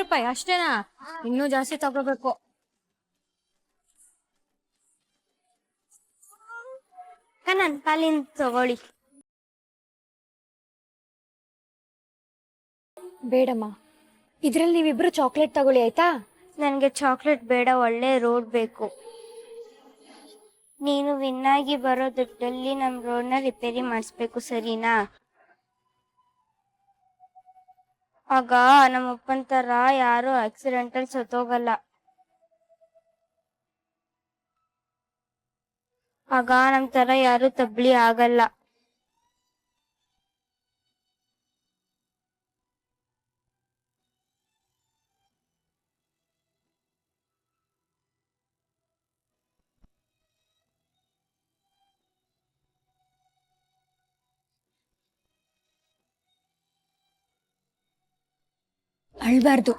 ರೂಪಾಯಿ ಅಷ್ಟೇನಾ? ಇನ್ನೂ ಜಾಸ್ತಿ ತಗೋಬೇಕು. ನನ್ ಪಾಲಿನ ತಗೊಳ್ಳಿ. ಬೇಡಮ್ಮ, ಇದ್ರಲ್ಲಿ ನೀವಿಬ್ರು ಚಾಕ್ಲೇಟ್ ತಗೊಳ್ಳಿ ಆಯ್ತಾ? ನನ್ಗೆ ಚಾಕ್ಲೇಟ್ ಬೇಡ, ಒಳ್ಳೆ ರೋಡ್ ಬೇಕು. ನೀನು ವಿನ್ನಾಗಿ ಬರೋ ದುಡ್ಡಲ್ಲಿ ನಮ್ ರೋಡ್ನ ರಿಪೇರಿ ಮಾಡಿಸ್ಬೇಕು, ಸರಿನಾ? ಆಗ ನಮ್ಮ ಅಪ್ಪನ ತರ ಯಾರು ಆಕ್ಸಿಡೆಂಟಲ್ ಸತ್ತೋಗಲ್ಲ. ಆಗ ನಮ್ ತರ ಯಾರು ತಬ್ಲಿ ಆಗಲ್ಲ. ಅಳ್ಬಾರ್ದು.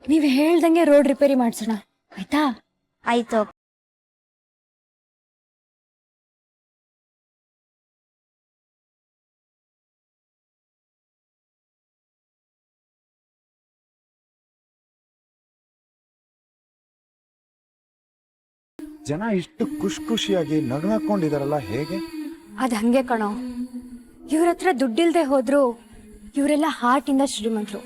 ನೀವ್ ಹೇಳ್ದಂಗೆ ರೋಡ್ ರಿಪೇರಿ ಮಾಡ್ಸೋಣ ಆಯ್ತಾ? ಆಯ್ತು. ಜನ ಇಷ್ಟು ಖುಷಿಯಾಗಿ ನಗಾಕೊಂಡಿದಾರಲ್ಲ, ಹೇಗೆ? ಅದ್ ಹಂಗೆ ಕಣೋ. ಇವ್ರ ಹತ್ರ ದುಡ್ಡಿಲ್ದೆ ಹೋದ್ರು ಇವರೆಲ್ಲ ಹಾರ್ಟ್ ಇಂದ ಶ್ರೀಮಂತರು.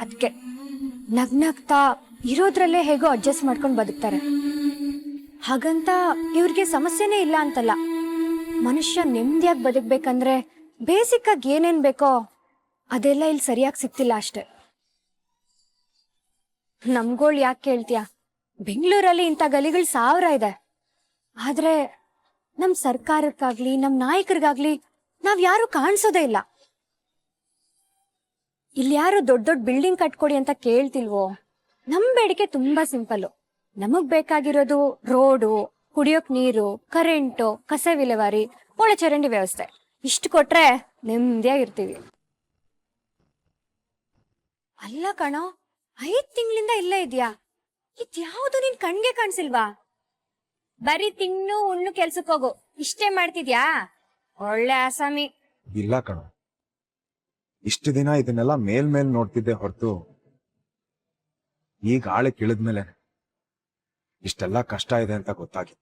ಅದಕ್ಕೆ ನಗ್ನಗ್ತಾ ಇರೋದ್ರಲ್ಲೇ ಹೇಗೋ ಅಡ್ಜಸ್ಟ್ ಮಾಡ್ಕೊಂಡು ಬದುಕ್ತಾರೆ. ಹಾಗಂತ ಇವ್ರಿಗೆ ಸಮಸ್ಯೆನೇ ಇಲ್ಲ ಅಂತಲ್ಲ. ಮನುಷ್ಯ ನೆಮ್ಮದಿಯಾಗಿ ಬದುಕ್ಬೇಕಂದ್ರೆ ಬೇಸಿಕ್ ಆಗಿ ಏನೇನ್ ಬೇಕೋ ಅದೆಲ್ಲ ಇಲ್ಲಿ ಸರಿಯಾಗಿ ಸಿಗ್ತಿಲ್ಲ ಅಷ್ಟೆ. ನಮ್ಗೋಳ್ ಯಾಕೆ ಕೇಳ್ತೀಯ? ಬೆಂಗಳೂರಲ್ಲಿ ಇಂಥ ಗಲಿಗಳು 1000 ಇದೆ. ಆದ್ರೆ ನಮ್ ಸರ್ಕಾರಕ್ಕಾಗ್ಲಿ ನಮ್ ನಾಯಕರಿಗಾಗ್ಲಿ ನಾವ್ ಯಾರು ಕಾಣಿಸೋದೇ ಇಲ್ಲ. ಇಲ್ಲಿ ಯಾರು ದೊಡ್ಡ ದೊಡ್ಡ ಬಿಲ್ಡಿಂಗ್ ಕಟ್ಕೊಡಿ ಅಂತ ಕೇಳ್ತಿಲ್ವೋ? ನಮ್ ಬೇಡಿಕೆ ತುಂಬಾ ಸಿಂಪಲ್. ನಮಗ್ ಬೇಕಾಗಿರೋದು ರೋಡು, ಕುಡಿಯೋಕ್ ನೀರು, ಕರೆಂಟು, ಕಸ ವಿಲೇವಾರಿ, ಒಳಚರಂಡಿ ವ್ಯವಸ್ಥೆ. ಇಷ್ಟು ಕೊಟ್ರೆ ನೆಮ್ಮದಿಯಾಗಿರ್ತೀವಿ. ಅಲ್ಲ ಕಣೋ, 5 ತಿಂಗಳಿಂದ ಇಲ್ಲೇ ಇದ್ಯಾ? ಇದ್ಯಾವುದು ನಿನ್ ಕಣ್ಗೆ ಕಾಣಿಸಿಲ್ವಾ? ಬರೀ ತಿನ್ನು ಉಣ್ಣು ಕೆಲ್ಸಕ್ ಹೋಗು, ಇಷ್ಟೇ ಮಾಡ್ತಿದ್ಯಾ? ಒಳ್ಳೆ ಆಸಾಮಿ. ಇಲ್ಲ ಕಣ, ಇಷ್ಟು ದಿನ ಇದನ್ನೆಲ್ಲ ಮೇಲ್ ನೋಡ್ತಿದ್ದೆ ಹೊರತು ಈಗ ಆಳೆ ಕಿಳಿದ್ಮೇಲೆ ಇಷ್ಟೆಲ್ಲ ಕಷ್ಟ ಇದೆ ಅಂತ ಗೊತ್ತಾಗಿ.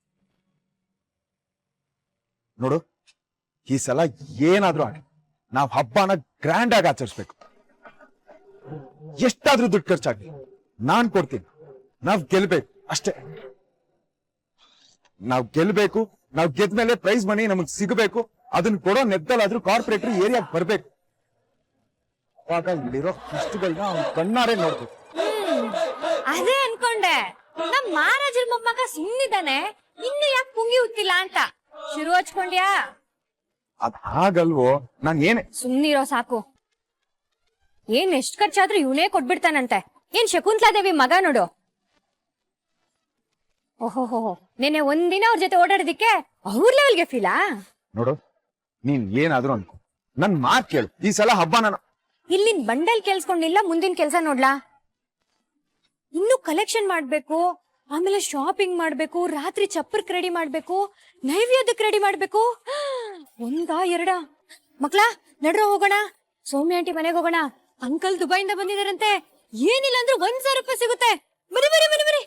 ನೋಡು, ಈ ಸಲ ಏನಾದ್ರೂ ಆಗಿ ನಾವ್ ಹಬ್ಬನ ಗ್ರ್ಯಾಂಡ್ ಆಗಿ ಆಚರಿಸ್ಬೇಕು. ಎಷ್ಟಾದ್ರೂ ದುಡ್ಡು ಖರ್ಚಾಗ್ಲಿ ನಾನ್ ಕೊಡ್ತೀನಿ. ನಾವ್ ಗೆಲ್ಬೇಕು ಅಷ್ಟೇ. ನಾವ್ ಗೆಲ್ಬೇಕು. ನಾವ್ ಗೆದ್ಮೇಲೆ ಪ್ರೈಸ್ ಮನಿ ನಮಗ್ ಸಿಗಬೇಕು. ಅದನ್ನ ಕೊಡೋ ನೆದ್ದಲಾದ್ರೂ ಕಾರ್ಪೊರೇಟರ್ ಏರಿಯಾಗ್ ಬರ್ಬೇಕು. ಅವಾಗ ಇಲ್ಲಿರೋ ಇಷ್ಟುಗಳನ್ನ ಅವ್ನ ಕಣ್ಣಾರೆ ನೋಡ್ಬೇಕು. ಅದೇ ಅನ್ಕೊಂಡೆ, ನಮ್ ಮಹಾರಾಜರ ಮೊಮ್ಮಗ ಸುಮ್ಮನಿದ್ದಾನೆ, ಇನ್ನು ಯಾಕೆ ಪುಂಗಿ ಉತ್ತಿಲ್ಲ ಅಂತ ಶುರು ಹಚ್ಕೊಂಡ್ಯಾ? ಅದ್ ಹಾಗಲ್ವೋ, ನಾನ್ ಏನೇ ಸುಮ್ನಿರೋ ಸಾಕು. ಏನ್ ಎಷ್ಟ್ ಖರ್ಚಾದ್ರೂ ಇವನೇ ಕೊಟ್ಬಿಡ್ತಾನಂತೆ. ಏನ್ ಶಕುಂತಲಾದೇವಿ ಮಗ ನೋಡು. ಓಹೋ, ನೆನೆ ಒಂದಿನ ಅವ್ರ ಜೊತೆ ಓಡಾಡೋದಿಕ್ಕೆ ಅವ್ರ ಲೆವೆಲ್ಗೆ ಫೀಲಾ? ನೋಡು, ನೀನ್ ಏನಾದ್ರೂ ಅನ್ಕೋ, ನನ್ ಮಾತ್ ಕೇಳು. ಈ ಸಲ ಹಬ್ಬ ನಾನು ಇಲ್ಲಿನ್ ಬಂಡಲ್ ಕೇಳಿಸ್ಕೊಂಡಿಲ್ಲ, ಮುಂದಿನ ಕೆಲ್ಸ ನೋಡ್ಲಾ? ಇನ್ನು ಕಲೆಕ್ಷನ್ ಮಾಡ್ಬೇಕು, ಆಮೇಲೆ ಶಾಪಿಂಗ್ ಮಾಡ್ಬೇಕು, ರಾತ್ರಿ ಚಪ್ಪರ್ಕ್ ರೆಡಿ ಮಾಡ್ಬೇಕು, ನೈವೇದ್ಯಕ್ ರೆಡಿ ಮಾಡ್ಬೇಕು. 1 2 ಮಕ್ಳಾ ನಡ್ರ ಹೋಗೋಣ. ಸೌಮ್ಯ ಆಂಟಿ ಮನೆಗೆ ಹೋಗೋಣ. ಅಂಕಲ್ ದುಬೈಯಿಂದ ಬಂದಿದಾರಂತೆ. ಏನಿಲ್ಲ ಅಂದ್ರೂ 1000 ರೂಪಾಯಿ ಸಿಗುತ್ತೆ. ಬರಿ ಬರಿ ಬರಿ ಬರಿ.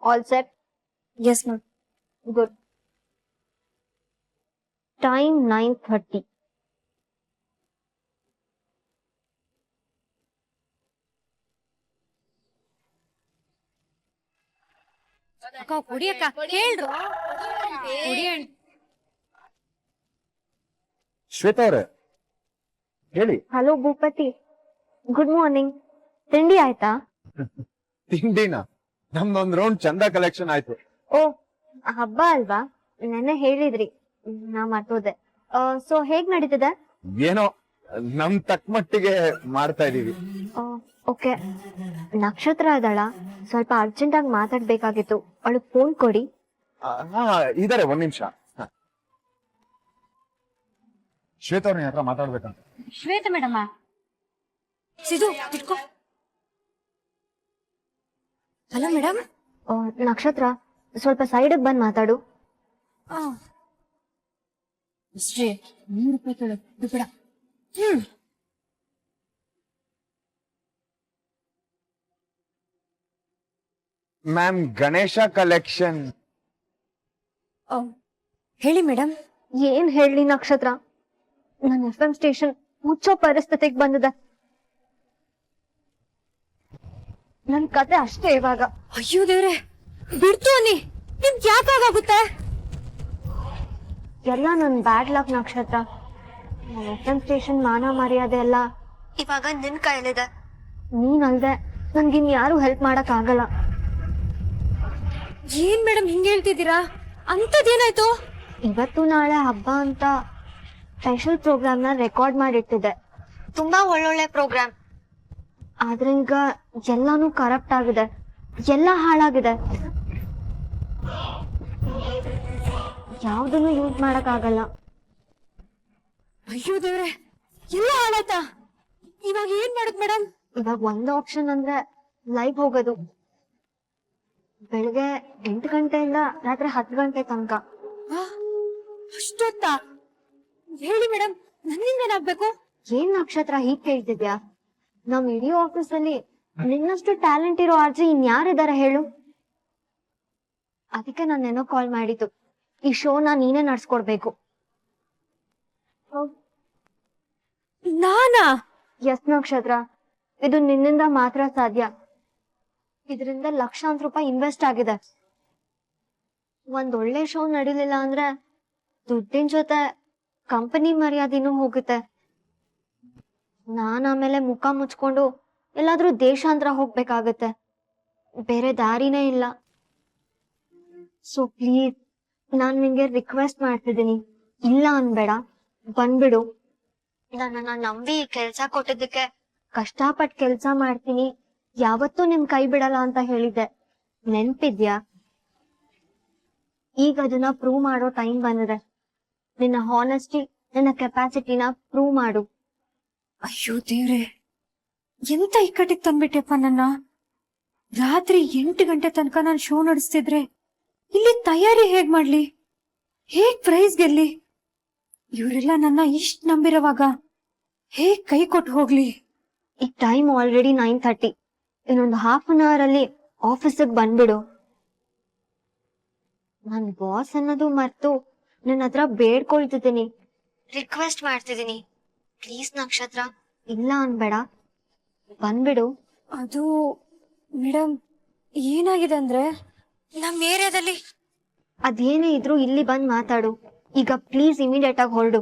All set? Yes, ma'am. Good. Time 9:30. ಅಕ್ಕ ಕುಡಿಯಕ್ಕ ಹೇಳ್ರು. ಶ್ವೇತಾ ಅವ್ರೆ ಹೇಳಿ. ಹಲೋ ಭೂಪತಿ, ಗುಡ್ ಮಾರ್ನಿಂಗ್. ತಿಂಡಿ ಆಯ್ತಾ? ತಿಂಡಿನ ನಮ್ದೊಂದ್ ರೌಂಡ್ ಚಂದ ಕಲೆಕ್ಷನ್ ಆಯ್ತು. ಓ, ಹಬ್ಬ ಅಲ್ವಾ? ನೆನ್ನೆ ಹೇಳಿದ್ರಿ, ನಾ ಮರ್ತೋದೆ. ಸೊ ಹೇಗ್ ನಡೀತಿದೆ? ಏನೋ ನಮ್ ತಕ್ಕ ಮಟ್ಟಿಗೆ ಮಾಡ್ತಾ ಇದೀವಿ. ಓಕೆ. ನಕ್ಷತ್ರ ಅದಳ, ಸ್ವಲ್ಪ ಅರ್ಜೆಂಟ್ ಆಗಿ ಮಾತಾಡ್ಬೇಕಾಗಿತ್ತು. ಅವಳಿಗೆ ಫೋನ್ ಕೊಡಿ. ಹಾ ಇದಾರೆ, 1 ನಿಮಿಷ. ಶ್ವೇತಾ ಅವ್ರ ಹತ್ರ ಮಾತಾಡ್ಬೇಕಂತ. ಶ್ವೇತ ಮೇಡಮ್. ಸಿದು ಇಟ್ಕೋ. Hello madam. ನಕ್ಷತ್ರ, ಸ್ವಲ್ಪ ಸೈಡಿಗೆ ಬಂದ್ ಮಾತಾಡು. ಅಷ್ಟೇ, ₹100 ತೊಳೆ ಬಿಡ. Ma'am, Ganesha collection. ಹೇಳಿ ಮೇಡಮ್. ಏನ್ ಹೇಳಿ ನಕ್ಷತ್ರ, ನನ್ನ FM ಸ್ಟೇಷನ್ ಮುಚ್ಚೋ ಪರಿಸ್ಥಿತಿಗೆ ಬಂದಿದೆ. ನನ್ ಕತೆ ಅಷ್ಟೇ ಇವಾಗ. ಅಯ್ಯೋ ದೇವ್ರೆ, ಬಿಡ್ತು ಅನ್ನಿ. ನಿಮ್ಗೆ ಯಾಕಾಗುತ್ತೆ? ಎಲ್ಲ ನನ್ ಬ್ಯಾಡ್ ಲಕ್ ನಕ್ಷತ್ರ. ನನ್ನ FM ಸ್ಟೇಷನ್ ಮಾನ ಮರ್ಯಾದೆ ಎಲ್ಲ ಇವಾಗ ನಿನ್ ಕೈಲಿದೆ. ನೀನಲ್ದೆ ನನ್ಗಿನ್ ಯಾರು ಹೆಲ್ಪ್ ಮಾಡಕ್ ಆಗಲ್ಲ. ಏನ್ ಮೇಡಮ್ ಹಿಂಗ್ ಹೇಳ್ತಿದ್ದೀರಾ? ಅಂತದೇನಾಯ್ತು? ಇವತ್ತು ನಾಳೆ ಹಬ್ಬ ಅಂತ ಸ್ಪೆಷಲ್ ಪ್ರೋಗ್ರಾಮ್ ನ ರೆಕಾರ್ಡ್ ಮಾಡಿಟ್ಟಿದ್ದೆ. ತುಂಬಾ ಒಳ್ಳೊಳ್ಳೆ ಪ್ರೋಗ್ರಾಮ್. ಆದ್ರೆ ಈಗ ಎಲ್ಲಾನು ಕರಪ್ಟ್ ಆಗಿದೆ, ಎಲ್ಲ ಹಾಳಾಗಿದೆ. ಯಾವ್ದನ್ನು ಯೂಸ್ ಮಾಡಕ್ ಆಗಲ್ಲ. ಅಯ್ಯೋ ದೇವ್ರೆ, ಎಲ್ಲ ಹಾಳಾಯ್ತಾ? ಇವಾಗ ಏನ್ ಮಾಡುದ್ ಮೇಡಮ್? ಇವಾಗ ಒಂದು ಆಪ್ಷನ್ ಅಂದ್ರೆ ಲೈವ್ ಹೋಗೋದು. ಬೆಳಿಗ್ಗೆ 8 ಗಂಟೆಯಿಂದ ರಾತ್ರಿ 10 ಗಂಟೆ ತನಕ. ಅಷ್ಟೊತ್ತಾ? ಹೇಳಿ ಮೇಡಮ್, ನನ್ನಿಂದ ಏನಾಗ್ಬೇಕು? ಏನ್ ನಕ್ಷತ್ರ ಹೀಗ್ ಕೇಳ್ತಿದ್ಯಾ? ನಮ್ ಇಡೀ ಆಫೀಸ್ ಅಲ್ಲಿ ನಿನ್ನಷ್ಟು ಟ್ಯಾಲೆಂಟ್ ಇರೋ ಆರ್ಜಿ ಇನ್ಯಾರಿದಾರೆ ಹೇಳು? ಅದಕ್ಕೆ ನಾನೇನೋ ಕಾಲ್ ಮಾಡಿದ್ದು. ಈ ಶೋನ ನೀನೇ ನಡ್ಸ್ಕೊಡ್ಬೇಕು. ನಾನಾ? ಎಸ್ ನಕ್ಷತ್ರ, ಇದು ನಿನ್ನಿಂದ ಮಾತ್ರ ಸಾಧ್ಯ. ಇದರಿಂದ ಲಕ್ಷಾಂತರ ರೂಪಾಯಿ ಇನ್ವೆಸ್ಟ್ ಆಗಿದೆ. ಒಂದ್ ಒಳ್ಳೆ ಶೋ ನಡೀಲಿಲ್ಲ ಅಂದ್ರೆ ದುಡ್ಡಿನ ಜೊತೆ ಕಂಪನಿ ಮರ್ಯಾದೆನೂ ಹೋಗುತ್ತೆ. ನಾನ್ ಆಮೇಲೆ ಮುಖ ಮುಚ್ಕೊಂಡು ಎಲ್ಲಾದ್ರೂ ದೇಶಾಂತರ ಹೋಗ್ಬೇಕಾಗತ್ತೆ. ಬೇರೆ ದಾರಿನೇ ಇಲ್ಲ. ಸೊ ಪ್ಲೀಸ್, ನಾನ್ ನಿಂಗೆ ರಿಕ್ವೆಸ್ಟ್ ಮಾಡ್ತಿದ್ದೀನಿ, ಇಲ್ಲ ಅನ್ಬೇಡ, ಬಂದ್ಬಿಡು. ನನ್ನನ್ನ ನಂಬಿ ಕೆಲ್ಸ ಕೊಟ್ಟಿದ್ದಕ್ಕೆ ಕಷ್ಟಪಟ್ಟು ಕೆಲ್ಸ ಮಾಡ್ತೀನಿ, ಯಾವತ್ತೂ ನಿಮ್ ಕೈ ಬಿಡಲ್ಲ ಅಂತ ಹೇಳಿದ್ದೆ, ನೆನ್ಪಿದ್ಯಾ? ಈಗ ಅದನ್ನ ಪ್ರೂವ್ ಮಾಡೋ ಟೈಮ್ ಬಂದಿದೆ. ನಿನ್ನ ಹಾನೆಸ್ಟಿ, ನಿನ್ನ ಕೆಪಾಸಿಟಿನ ಪ್ರೂವ್ ಮಾಡು. ಅಯ್ಯೋ ದೇವ್ರೆ, ಎಂತ ಇಕ್ಕಟ್ಟಿಗೆ ತಂದ್ಬಿಟ್ಟೆಪ್ಪ ನನ್ನ. ರಾತ್ರಿ 8 ಗಂಟೆ ತನಕ ನಾನು ಶೋ ನಡೆಸ್ತಿದ್ರೆ ಇಲ್ಲಿ ತಯಾರಿ ಹೇಗ್ ಮಾಡ್ಲಿ? ಹೇಗ್ ಪ್ರೈಸ್ ಗೆಲ್ಲಿ? ಇವರೆಲ್ಲ ನನ್ನ ಇಷ್ಟ್ ನಂಬಿರೋವಾಗ ಹೇಗ್ ಕೈ ಕೊಟ್ಟು ಹೋಗ್ಲಿ? ಈಗ ಟೈಮ್ ಆಲ್ರೆಡಿ 9:30. ಇನ್ನೊಂದು ಹಾಫ್ ಅನ್ ಅವರ್ ಅಲ್ಲಿ ಆಫೀಸಿಗೆ ಬಂದ್ಬಿಡು. ನನ್ ಬಾಸ್ ಅನ್ನೋದು ಮರ್ತು ನನ್ನ ಹತ್ರ ಬೇಡ್ಕೊಳ್ತಿದ್ದೀನಿ, ರಿಕ್ವೆಸ್ಟ್ ಮಾಡ್ತಿದ್ದೀನಿ. ಪ್ಲೀಸ್ ನಕ್ಷತ್ರ, ಇಲ್ಲ ಅನ್ಬೇಡ, ಬಂದ್ಬಿಡು. ಅದು ಮೇಡಮ್, ಏನಾಗಿದೆ ಅಂದ್ರೆ ನಮ್ಮ ಏರಿಯಾದಲ್ಲಿ ಅದೇನೇ ಇದ್ರು ಇಲ್ಲಿ ಬಂದ್ ಮಾತಾಡು. ಈಗ ಪ್ಲೀಸ್ ಇಮಿಡಿಯೇಟ್ ಆಗಿ ಹೊರಡು.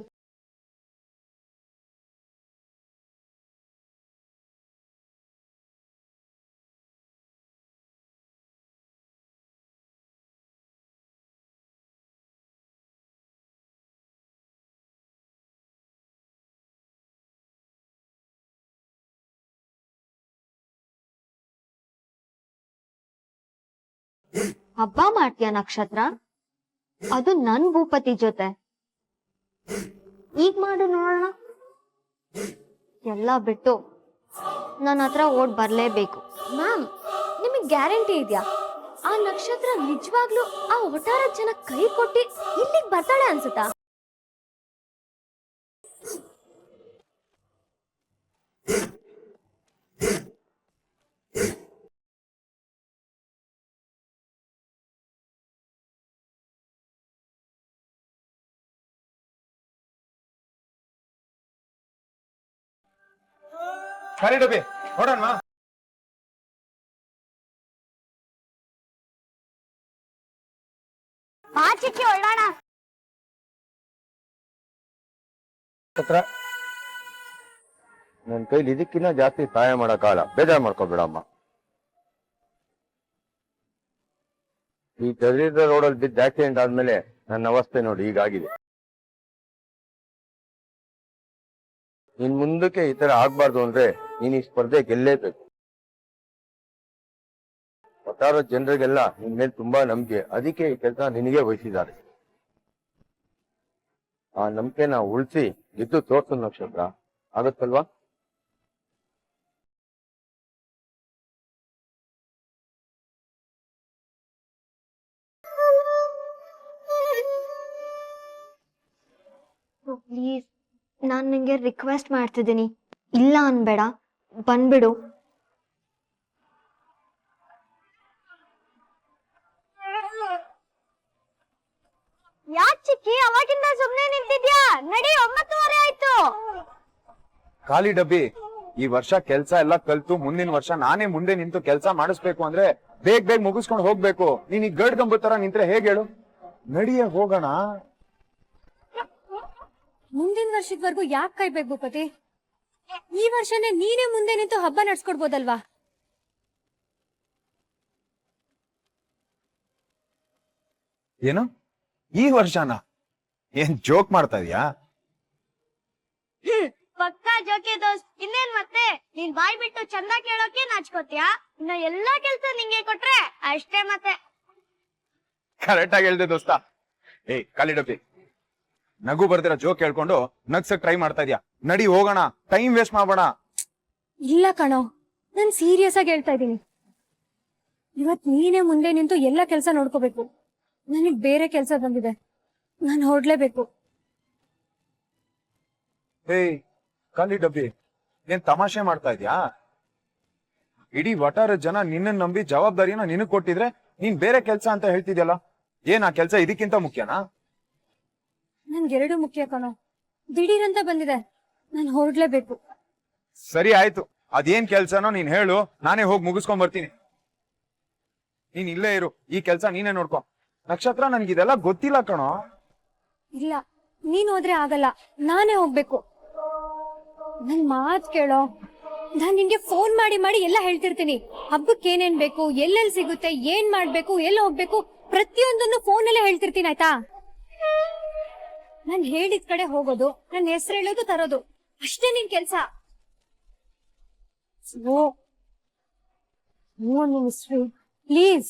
ಹಬ್ಬ ಮಾಡ್ತೀಯ ನಕ್ಷತ್ರ? ಅದು ನನ್ ಭೂಪತಿ ಜೊತೆ. ಈಗ ಮಾಡು ನೋಡೋಣ. ಎಲ್ಲ ಬಿಟ್ಟು ನನ್ನ ಹತ್ರ ಓಡ್ ಬರ್ಲೇಬೇಕು. ಮ್ಯಾಮ್, ನಿಮಗೆ ಗ್ಯಾರಂಟಿ ಇದೆಯಾ ಆ ನಕ್ಷತ್ರ ನಿಜವಾಗ್ಲೂ ಆ ಒಟ್ಟಾರ ಜನ ಕೈ ಕೊಟ್ಟಿ ಇಲ್ಲಿಗೆ ಬರ್ತಾಳೆ ಅನ್ಸುತ್ತಾ? ಖಾಲಿ ಡಬ್ಬಿ ನೋಡೋಣ. ಆಚಿಕ್ಕಿ ಒಳ್ಳೋಣ. ನನ್ ಕೈಲಿ ಇದಕ್ಕಿನ್ನ ಜಾಸ್ತಿ ಸಹಾಯ ಮಾಡಕ್ಕಾಗಲ್ಲ, ಬೇಜಾರ್ ಮಾಡ್ಕೊಬೇಡಮ್ಮ. ಈ ಚದುರಿದ ರೋಡಲ್ಲಿ ಬಿದ್ದ ಆಕ್ಸಿಡೆಂಟ್ ಆದ್ಮೇಲೆ ನನ್ನ ಅವಸ್ಥೆ ನೋಡಿ ಹೀಗಾಗಿದೆ. ಇನ್ ಮುಂದಕ್ಕೆ ಈ ತರ ಆಗ್ಬಾರ್ದು ಅಂದ್ರೆ ನೀನ್ ಈ ಸ್ಪರ್ಧೆ ಗೆಲ್ಲೇಬೇಕು. ಒಟ್ಟಾರೆ ಜನರಿಗೆಲ್ಲ ನಿನ್ ಮೇಲೆ ತುಂಬಾ ನಂಬಿಕೆ, ಅದಕ್ಕೆ ಈ ಕೆಲಸ ನಿನಗೆ ವಹಿಸಿದ್ದಾರೆ. ಆ ನಂಬಿಕೆನ ಉಳಿಸಿ ಗೆದ್ದು ತೋರ್ಸು ನಕ್ಷತ್ರ. ಆಗತ್ತಲ್ವಾ? ಪ್ಲೀಸ್ ನಾನ್ ನಿಂಗೆ ರಿಕ್ವೆಸ್ಟ್ ಮಾಡ್ತಿದ್ದೀನಿ, ಇಲ್ಲ ಅನ್ಬೇಡ, ಬಂದ್ಬಿಡು. ಯಾಕ್ ಚಿಕ್ಕಿ ಅವಾಗಿಂದ ಸುಮ್ನೆ ನಿಂತಿದ್ಯಾ? ನಡಿ, 9:30 ಆಯ್ತು. ಖಾಲಿ ಡಬ್ಬಿ, ಈ ವರ್ಷ ಕೆಲ್ಸ ಎಲ್ಲ ಕಲ್ತು ಮುಂದಿನ ವರ್ಷ ನಾನೇ ಮುಂದೆ ನಿಂತು ಕೆಲ್ಸ ಮಾಡಿಸ್ಬೇಕು ಅಂದ್ರೆ ಬೇಗ ಮುಗಿಸ್ಕೊಂಡು ಹೋಗ್ಬೇಕು. ನೀನ್ ಈ ಗಡ್ ಗಂಬ ತರ ನಿಂತ್ರೆ ಹೇಗೆ ಹೇಳು? ನಡಿಯೇ ಹೋಗೋಣ. ಮುಂದಿನ ವರ್ಷದವರೆಗೂ ಯಾಕೆ ಕಾಯ್ಬೇಕು ಭೂಪತಿ? ಈ ವರ್ಷನೇ ನೀನೇ ಮುಂದೆ ನಿಂತು ಹಬ್ಬ ನಡ್ಸ್ಕೊಡ್ಬೋದಲ್ವಾ? ಏನು ಈ ವರ್ಷನ? ಏನ್ ಜೋಕ್ ಮಾಡ್ತಾ ಇದೀಯಾ? ಪಕ್ಕಾ ಜೋಕೆ ದೋಸ್ತ್, ಇನ್ನೇನ್ ಮತ್ತೆ? ನೀನ್ ಬಾಯ್ ಬಿಟ್ಟು ಚಂದ ಕೇಳೋಕೆ ನಾಚ್ಕೋತ್ಯಾ? ಇನ್ನ ಎಲ್ಲಾ ಕೆಲ್ಸ ನಿಂಗೆ ಕೊಟ್ರೆ ಅಷ್ಟೇ ಮತ್ತೆ. ಕರೆಕ್ಟ್ ಆಗಿ ಹೇಳ್ದೆ ದೋಸ್ತ. ಏಯ್ ಖಾಲಿ ಡಬ್ಬಿ, ನಗು ಬರ್ದಿರ ಜೋಕ್ ಹೇಳ್ಕೊಂಡು ನಗ್ಸಕ್ ಟ್ರೈ ಮಾಡ್ತಾ ಇದ್ಯಾ? ನಡಿ ಹೋಗೋಣ, ಟೈಮ್ ವೇಸ್ಟ್ ಮಾಡ್ಬೇಡ. ಇಲ್ಲ ಕಣೋ, ನಾನ್ ಸೀರಿಯಸ್ ಆಗಿ ಹೇಳ್ತಾ ಇದ್ದೀನಿ. ಇವತ್ ನೀನೇ ಮುಂದೆ ನಿಂತು ಎಲ್ಲ ಕೆಲಸ ನೋಡ್ಕೋಬೇಕು. ನನಗ್ ಬೇರೆ ಕೆಲಸ ಬಂದಿದೆ, ನಾನು ಹೊರಡ್ಲೇಬೇಕು. ಏಯ್ ಖಾಲಿ ಡಬ್ಬಿ, ಏನ್ ತಮಾಷೆ ಮಾಡ್ತಾ ಇದ್ಯಾ? ಇಡೀ ವಟಾರದ ಜನ ನಿನ್ನ ನಂಬಿ ಜವಾಬ್ದಾರಿನ ನಿನಗ್ ಕೊಟ್ಟಿದ್ರೆ ನೀನ್ ಬೇರೆ ಕೆಲ್ಸ ಅಂತ ಹೇಳ್ತಿದ್ಯಲ್ಲ, ಏನ್ ಆ ಕೆಲ್ಸ ಇದಕ್ಕಿಂತ ಮುಖ್ಯನಾ? ನನ್ಗೆರಡು ಮುಖ್ಯ ಕಣೋ. ದಿಢೀರಂತ ಬಂದಿದೆ, ನಾನು ಹೊರಡ್ಲೇಬೇಕು. ಸರಿ ಆಯ್ತು, ಅದೇನ್ ಕೆಲ್ಸನೋ ನೀನ್ ಹೇಳು, ನಾನೇ ಹೋಗಿ ಮುಗಿಸ್ಕೊಂಡ್ ಬರ್ತೀನಿ. ನೀನ್ ಇಲ್ಲೇ ಇರು, ಈ ಕೆಲ್ಸ ನೀನೇ ನೋಡ್ಕೊ. ನಕ್ಷತ್ರ, ನನ್ಗಿದೆಲ್ಲ ಗೊತ್ತಿಲ್ಲ ಕಣೋ. ಇಲ್ಲ, ನೀನ್ ಹೋದ್ರೆ ಆಗಲ್ಲ, ನಾನೇ ಹೋಗ್ಬೇಕು. ನನ್ ಮಾತ್ ಕೇಳೋ, ನಾನ್ ನಿನ್ಗೆ ಫೋನ್ ಮಾಡಿ ಮಾಡಿ ಎಲ್ಲ ಹೇಳ್ತಿರ್ತೀನಿ. ಹಬ್ಬಕ್ಕೆ ಏನೇನ್ ಬೇಕು, ಎಲ್ಲೆಲ್ಲಿ ಸಿಗುತ್ತೆ, ಏನ್ ಮಾಡ್ಬೇಕು, ಎಲ್ಲಿ ಹೋಗ್ಬೇಕು, ಪ್ರತಿಯೊಂದನ್ನು ಫೋನಲ್ಲೇ ಹೇಳ್ತಿರ್ತೀನಿ, ಆಯ್ತಾ? ನಾನ್ ಹೇಳಿದ ಕಡೆ ಹೋಗೋದು, ನನ್ನ ಹೆಸರು ಹೇಳೋದು, ತರೋದು, ಅಷ್ಟೇ ನಿನ್ ಕೆಲ್ಸ. ಪ್ಲೀಸ್,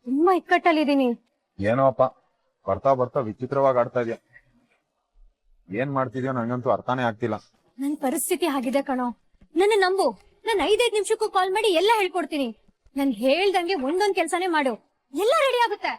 ತುಂಬಾ ಇಕ್ಕಟ್ಟಲ್ಲಿದ್ದೀನಿ. ಏನೋಪ್ಪ, ಬರ್ತಾ ಬರ್ತಾ ವಿಚಿತ್ರವಾಗಿ ಆಡ್ತಾ ಇದೆಯಾ. ಏನ್ ಮಾಡ್ತಿದ್ಯೋ ನಂಗಂತೂ ಅರ್ಥನೇ ಆಗ್ತಿಲ್ಲ. ನನ್ ಪರಿಸ್ಥಿತಿ ಆಗಿದೆ ಕಣೋ, ನನ್ನ ನಂಬು. ನಾನು 5-5 ನಿಮಿಷಕ್ಕೂ ಕಾಲ್ ಮಾಡಿ ಎಲ್ಲ ಹೇಳ್ಕೊಡ್ತೀನಿ. ನನ್ ಹೇಳ್ದಂಗೆ ಒಂದೊಂದ್ ಕೆಲ್ಸಾನೇ ಮಾಡು, ಎಲ್ಲ ರೆಡಿ ಆಗುತ್ತೆ.